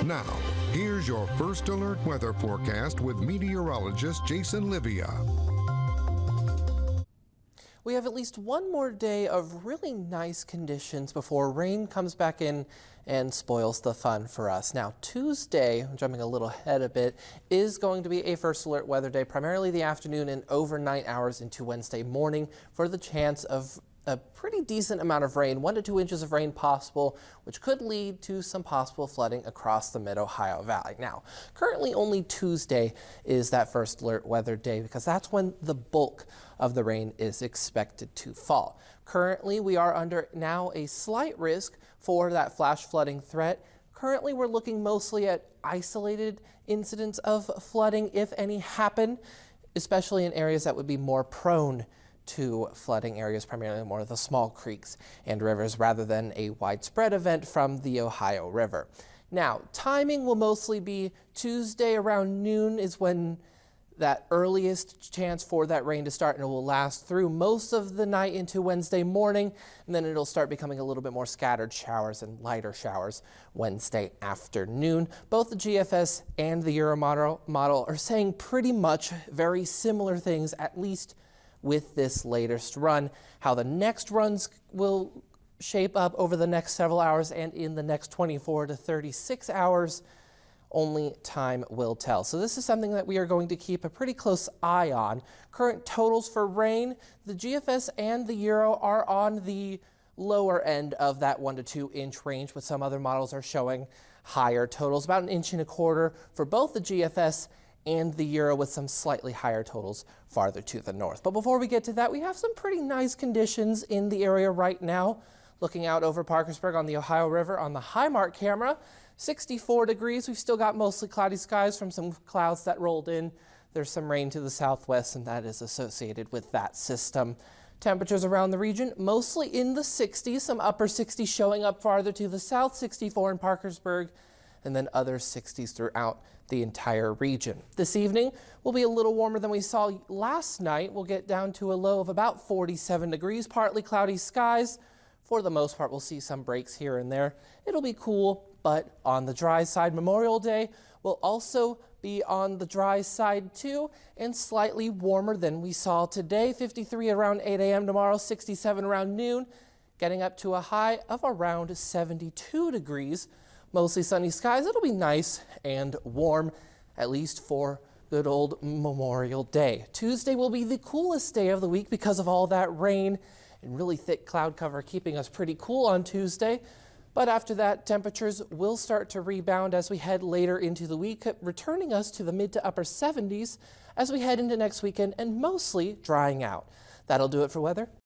Now, here's your first alert weather forecast with meteorologist Jason Livia. We have at least one more day of really nice conditions before rain comes back in and spoils the fun for us. Now, Tuesday, jumping a little ahead a bit, is going to be a first alert weather day, primarily the afternoon and overnight hours into Wednesday morning for the chance of a pretty decent amount of rain, 1 to 2 inches of rain possible, which could lead to some possible flooding across the mid-Ohio Valley. Now, currently only Tuesday is that first alert weather day because that's when the bulk of the rain is expected to fall. Currently, we are under now a slight risk for that flash flooding threat. Currently, we're looking mostly at isolated incidents of flooding, if any happen, especially in areas that would be more prone to flooding areas, primarily more of the small creeks and rivers, rather than a widespread event from the Ohio River. Now, timing will mostly be Tuesday around noon is when that earliest chance for that rain to start, and it will last through most of the night into Wednesday morning, and then it'll start becoming a little bit more scattered showers and lighter showers Wednesday afternoon. Both the GFS and the Euro model are saying pretty much very similar things, at least with this latest run. How the next runs will shape up over the next several hours and in the next 24 to 36 hours, only time will tell. So this is something that we are going to keep a pretty close eye on. Current totals for rain, the GFS and the Euro are on the lower end of that 1 to 2 inch range, but some other models are showing higher totals, about 1.25 inches for both the GFS and the Euro, with some slightly higher totals farther to the north. But before we get to that, we have some pretty nice conditions in the area right now. Looking out over Parkersburg on the Ohio River on the Highmark camera, 64 degrees. We've still got mostly cloudy skies from some clouds that rolled in. There's some rain to the southwest, and that is associated with that system. Temperatures around the region, mostly in the 60s, some upper 60s showing up farther to the south, 64 in Parkersburg, and then other 60s throughout the entire region. This evening will be a little warmer than we saw last night. We'll get down to a low of about 47 degrees, partly cloudy skies. For the most part, we'll see some breaks here and there. It'll be cool, but on the dry side. Memorial Day will also be on the dry side too, and slightly warmer than we saw today. 53 around 8 a.m. tomorrow, 67 around noon, getting up to a high of around 72 degrees. Mostly sunny skies. It'll be nice and warm, at least for good old Memorial Day. Tuesday will be the coolest day of the week because of all that rain and really thick cloud cover keeping us pretty cool on Tuesday. But after that, temperatures will start to rebound as we head later into the week, returning us to the mid to upper 70s as we head into next weekend and mostly drying out. That'll do it for weather.